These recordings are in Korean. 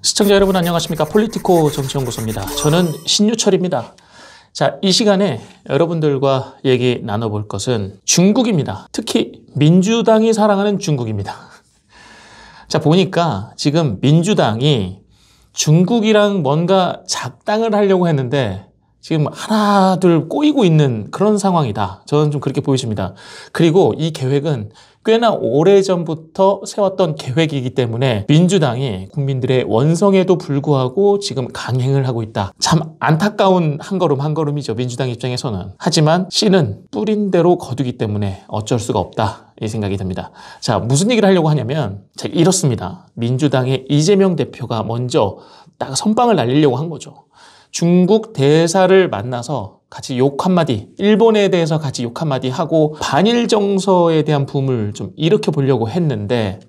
시청자 여러분 안녕하십니까? 폴리티코 정치연구소입니다. 저는 신유철입니다. 자, 이 시간에 여러분들과 얘기 나눠볼 것은 중국입니다. 특히 민주당이 사랑하는 중국입니다. 자, 보니까 지금 민주당이 중국이랑 뭔가 작당을 하려고 했는데 지금 하나 둘 꼬이고 있는 그런 상황이다. 저는 좀 그렇게 보여집니다. 그리고 이 계획은 꽤나 오래전부터 세웠던 계획이기 때문에 민주당이 국민들의 원성에도 불구하고 지금 강행을 하고 있다. 참 안타까운 한 걸음 한 걸음이죠. 민주당 입장에서는. 하지만 씨는 뿌린 대로 거두기 때문에 어쩔 수가 없다. 이 생각이 듭니다. 자, 무슨 얘기를 하려고 하냐면 자, 이렇습니다. 민주당의 이재명 대표가 먼저 딱 선빵을 날리려고 한 거죠. 중국 대사를 만나서 같이 욕 한마디, 일본에 대해서 같이 욕 한마디 하고 반일 정서에 대한 붐을 좀 일으켜 보려고 했는데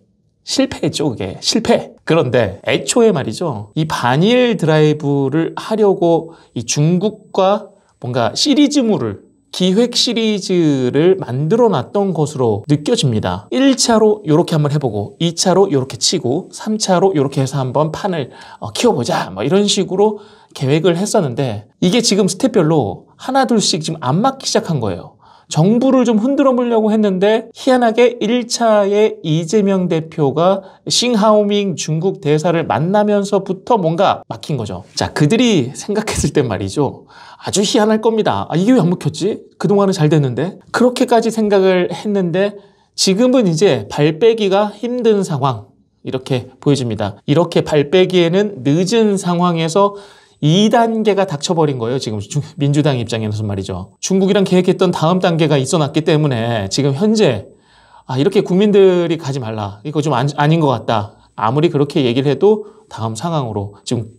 실패했죠, 그게. 실패. 그런데 애초에 말이죠. 이 반일 드라이브를 하려고 이 중국과 뭔가 시리즈물을 기획 시리즈를 만들어 놨던 것으로 느껴집니다. 1차로 이렇게 한번 해보고 2차로 이렇게 치고 3차로 이렇게 해서 한번 판을 키워보자 뭐 이런 식으로 계획을 했었는데 이게 지금 스텝별로 하나 둘씩 지금 안 맞기 시작한 거예요. 정부를 좀 흔들어 보려고 했는데 희한하게 1차에 이재명 대표가 싱하오밍 중국 대사를 만나면서부터 뭔가 막힌 거죠. 자, 그들이 생각했을 땐 말이죠. 아주 희한할 겁니다. 아, 이게 왜 안 먹혔지? 그동안은 잘 됐는데? 그렇게까지 생각을 했는데 지금은 이제 발 빼기가 힘든 상황 이렇게 보여집니다. 이렇게 발 빼기에는 늦은 상황에서 2단계가 닥쳐버린 거예요. 지금 민주당 입장에서 말이죠. 중국이랑 계획했던 다음 단계가 있어놨기 때문에 지금 현재 이렇게 국민들이 가지 말라. 이거 좀 아닌 것 같다. 아무리 그렇게 얘기를 해도 다음 상황으로 지금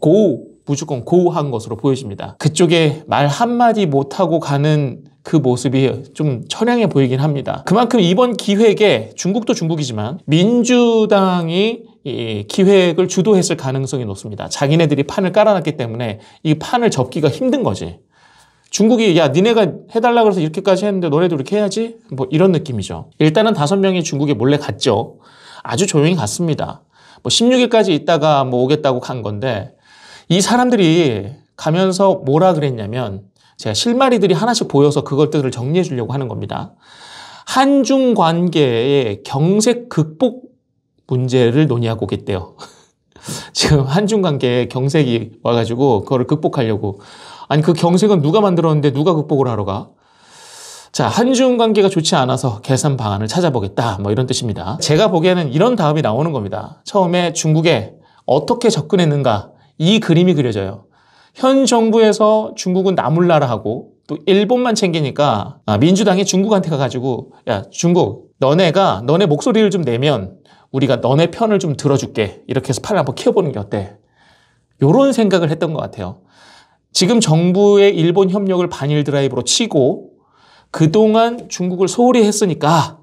무조건 고한 것으로 보여집니다. 그쪽에 말 한마디 못하고 가는 그 모습이 좀 처량해 보이긴 합니다. 그만큼 이번 기획에 중국도 중국이지만 민주당이 이 기획을 주도했을 가능성이 높습니다. 자기네들이 판을 깔아놨기 때문에 이 판을 접기가 힘든 거지. 중국이 야 니네가 해달라 그래서 이렇게까지 했는데 너네도 이렇게 해야지? 뭐 이런 느낌이죠. 일단은 5명이 중국에 몰래 갔죠. 아주 조용히 갔습니다. 뭐 16일까지 있다가 뭐 오겠다고 간 건데 이 사람들이 가면서 뭐라 그랬냐면 제가 실마리들이 하나씩 보여서 그것들을 정리해 주려고 하는 겁니다. 한중 관계의 경색 극복 문제를 논의하고 오겠대요. 지금 한중 관계에 경색이 와가지고 그거를 극복하려고. 아니 그 경색은 누가 만들었는데 누가 극복을 하러 가? 자, 한중 관계가 좋지 않아서 개선 방안을 찾아보겠다. 뭐 이런 뜻입니다. 제가 보기에는 이런 다음이 나오는 겁니다. 처음에 중국에 어떻게 접근했는가 이 그림이 그려져요. 현 정부에서 중국은 나몰라라 하고 또 일본만 챙기니까 민주당이 중국한테 가가지고 야 중국 너네 목소리를 좀 내면 우리가 너네 편을 좀 들어줄게. 이렇게 해서 팔을 한번 키워보는 게 어때? 이런 생각을 했던 것 같아요. 지금 정부의 일본 협력을 반일 드라이브로 치고 그동안 중국을 소홀히 했으니까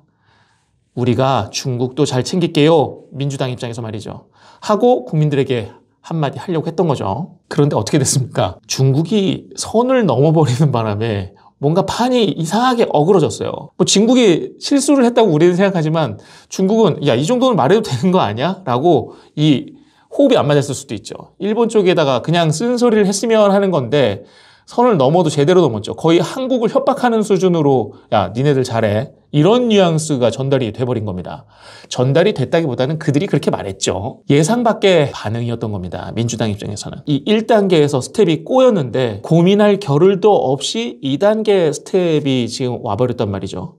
우리가 중국도 잘 챙길게요. 민주당 입장에서 말이죠. 하고 국민들에게 한마디 하려고 했던 거죠. 그런데 어떻게 됐습니까? 중국이 선을 넘어버리는 바람에 뭔가 판이 이상하게 어그러졌어요. 뭐 중국이 실수를 했다고 우리는 생각하지만 중국은 야, 이 정도는 말해도 되는 거 아니야? 라고 이 호흡이 안 맞았을 수도 있죠. 일본 쪽에다가 그냥 쓴소리를 했으면 하는 건데 선을 넘어도 제대로 넘었죠. 거의 한국을 협박하는 수준으로 야, 니네들 잘해. 이런 뉘앙스가 전달이 돼버린 겁니다. 전달이 됐다기보다는 그들이 그렇게 말했죠. 예상 밖의 반응이었던 겁니다. 민주당 입장에서는. 이 1단계에서 스텝이 꼬였는데 고민할 겨를도 없이 2단계 스텝이 지금 와버렸단 말이죠.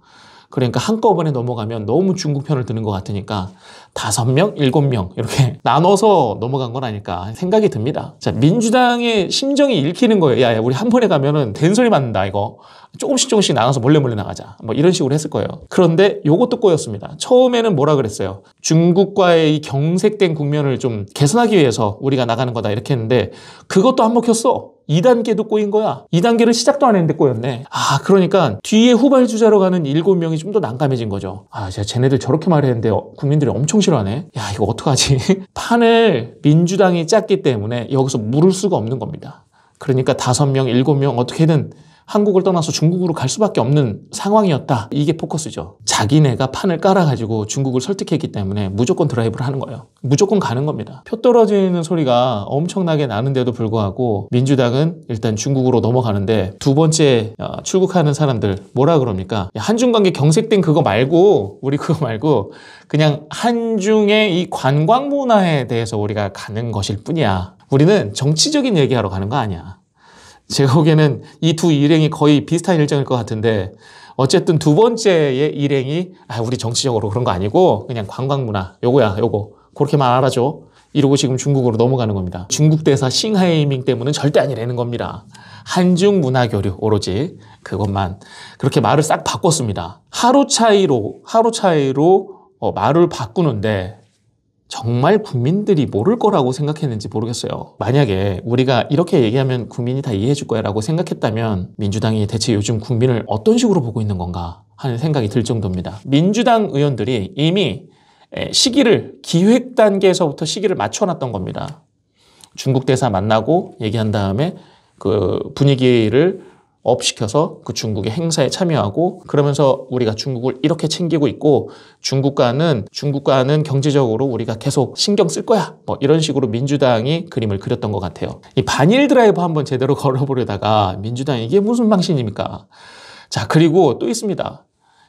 그러니까 한꺼번에 넘어가면 너무 중국 편을 드는 것 같으니까 5명, 7명 이렇게 나눠서 넘어간 건 아닐까 생각이 듭니다. 자, 민주당의 심정이 읽히는 거예요. 야, 우리 한 번에 가면은 된소리 맞는다 이거. 조금씩 나눠서 몰래 나가자. 뭐 이런 식으로 했을 거예요. 그런데 요것도 꼬였습니다. 처음에는 뭐라 그랬어요? 중국과의 이 경색된 국면을 좀 개선하기 위해서 우리가 나가는 거다 이렇게 했는데 그것도 안 먹혔어. 2단계도 꼬인 거야. 2단계를 시작도 안 했는데 꼬였네. 그러니까 뒤에 후발주자로 가는 7명이 좀 더 난감해진 거죠. 제가 쟤네들 저렇게 말했는데 국민들이 엄청 싫어하네. 야, 이거 어떡하지? 판을 민주당이 짰기 때문에 여기서 물을 수가 없는 겁니다. 그러니까 5명, 7명 어떻게든 한국을 떠나서 중국으로 갈 수밖에 없는 상황이었다. 이게 포커스죠. 자기네가 판을 깔아가지고 중국을 설득했기 때문에 무조건 드라이브를 하는 거예요. 무조건 가는 겁니다. 표 떨어지는 소리가 엄청나게 나는데도 불구하고 민주당은 일단 중국으로 넘어가는데 두 번째 출국하는 사람들 뭐라 그럽니까? 한중 관계 경색된 그거 말고 우리 그거 말고 그냥 한중의 이 관광 문화에 대해서 우리가 가는 것일 뿐이야. 우리는 정치적인 얘기하러 가는 거 아니야. 제가 보기에는 이 두 일행이 거의 비슷한 일정일 것 같은데 어쨌든 두 번째의 일행이 우리 정치적으로 그런 거 아니고 그냥 관광문화 요거야 요거 그렇게만 알아줘 이러고 지금 중국으로 넘어가는 겁니다. 중국 대사 싱하이밍 때문은 절대 아니라는 겁니다. 한중 문화 교류 오로지 그것만 그렇게 말을 싹 바꿨습니다. 하루 차이로 말을 바꾸는데 정말 국민들이 모를 거라고 생각했는지 모르겠어요. 만약에 우리가 이렇게 얘기하면 국민이 다 이해해 줄 거야 라고 생각했다면 민주당이 대체 요즘 국민을 어떤 식으로 보고 있는 건가 하는 생각이 들 정도입니다. 민주당 의원들이 이미 시기를 기획 단계에서부터 시기를 맞춰놨던 겁니다. 중국 대사 만나고 얘기한 다음에 그 분위기를 업시켜서 그 중국의 행사에 참여하고 그러면서 우리가 중국을 이렇게 챙기고 있고 중국과는 경제적으로 우리가 계속 신경 쓸 거야 뭐 이런 식으로 민주당이 그림을 그렸던 것 같아요. 이 반일 드라이브 한번 제대로 걸어보려다가 민주당이 이게 무슨 방식입니까? 자, 그리고 또 있습니다.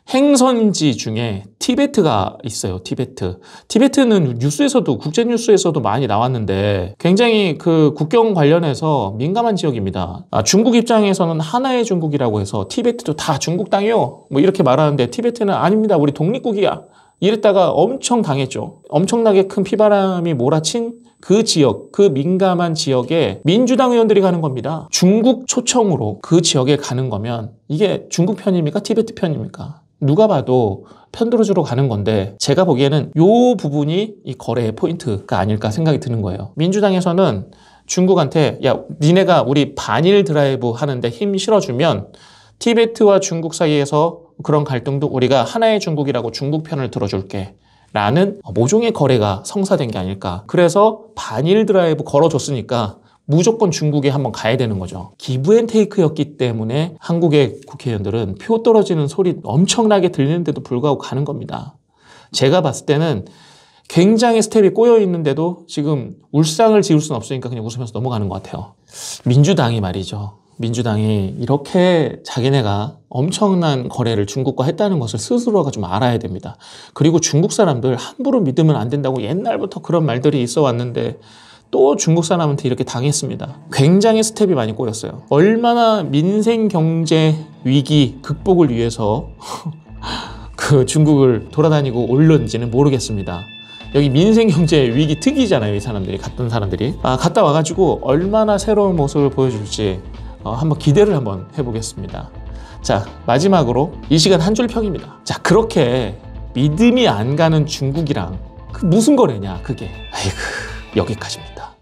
행선지 중에 티베트가 있어요. 티베트는 뉴스에서도 국제뉴스에서도 많이 나왔는데 굉장히 그 국경 관련해서 민감한 지역입니다. 중국 입장에서는 하나의 중국이라고 해서 티베트도 다 중국 땅이요 뭐 이렇게 말하는데 티베트는 아닙니다. 우리 독립국이야. 이랬다가 엄청 당했죠. 엄청나게 큰 피바람이 몰아친 그 지역, 그 민감한 지역에 민주당 의원들이 가는 겁니다. 중국 초청으로 그 지역에 가는 거면 이게 중국 편입니까? 티베트 편입니까? 누가 봐도 편들어주러 가는 건데 제가 보기에는 이 부분이 이 거래의 포인트가 아닐까 생각이 드는 거예요. 민주당에서는 중국한테 야 니네가 우리 반일 드라이브 하는데 힘 실어주면 티베트와 중국 사이에서 그런 갈등도 우리가 하나의 중국이라고 중국 편을 들어줄게 라는 모종의 거래가 성사된 게 아닐까. 그래서 반일 드라이브 걸어줬으니까 무조건 중국에 한번 가야 되는 거죠. 기브앤테이크였기 때문에 한국의 국회의원들은 표 떨어지는 소리 엄청나게 들리는데도 불구하고 가는 겁니다. 제가 봤을 때는 굉장히 스텝이 꼬여 있는데도 지금 울상을 지을 수는 없으니까 그냥 웃으면서 넘어가는 것 같아요. 민주당이 말이죠. 민주당이 이렇게 자기네가 엄청난 거래를 중국과 했다는 것을 스스로가 좀 알아야 됩니다. 그리고 중국 사람들 함부로 믿으면 안 된다고 옛날부터 그런 말들이 있어 왔는데 또 중국 사람한테 이렇게 당했습니다. 굉장히 스텝이 많이 꼬였어요. 얼마나 민생 경제 위기 극복을 위해서 그 중국을 돌아다니고 올렸는지는 모르겠습니다. 여기 민생 경제 위기 특이잖아요. 이 사람들이 갔던 사람들이 갔다 와가지고 얼마나 새로운 모습을 보여줄지 한번 기대를 한번 해보겠습니다. 자, 마지막으로 이 시간 한 줄 평입니다. 자, 그렇게 믿음이 안 가는 중국이랑 그 무슨 거래냐 그게. 아이고, 여기까지입니다.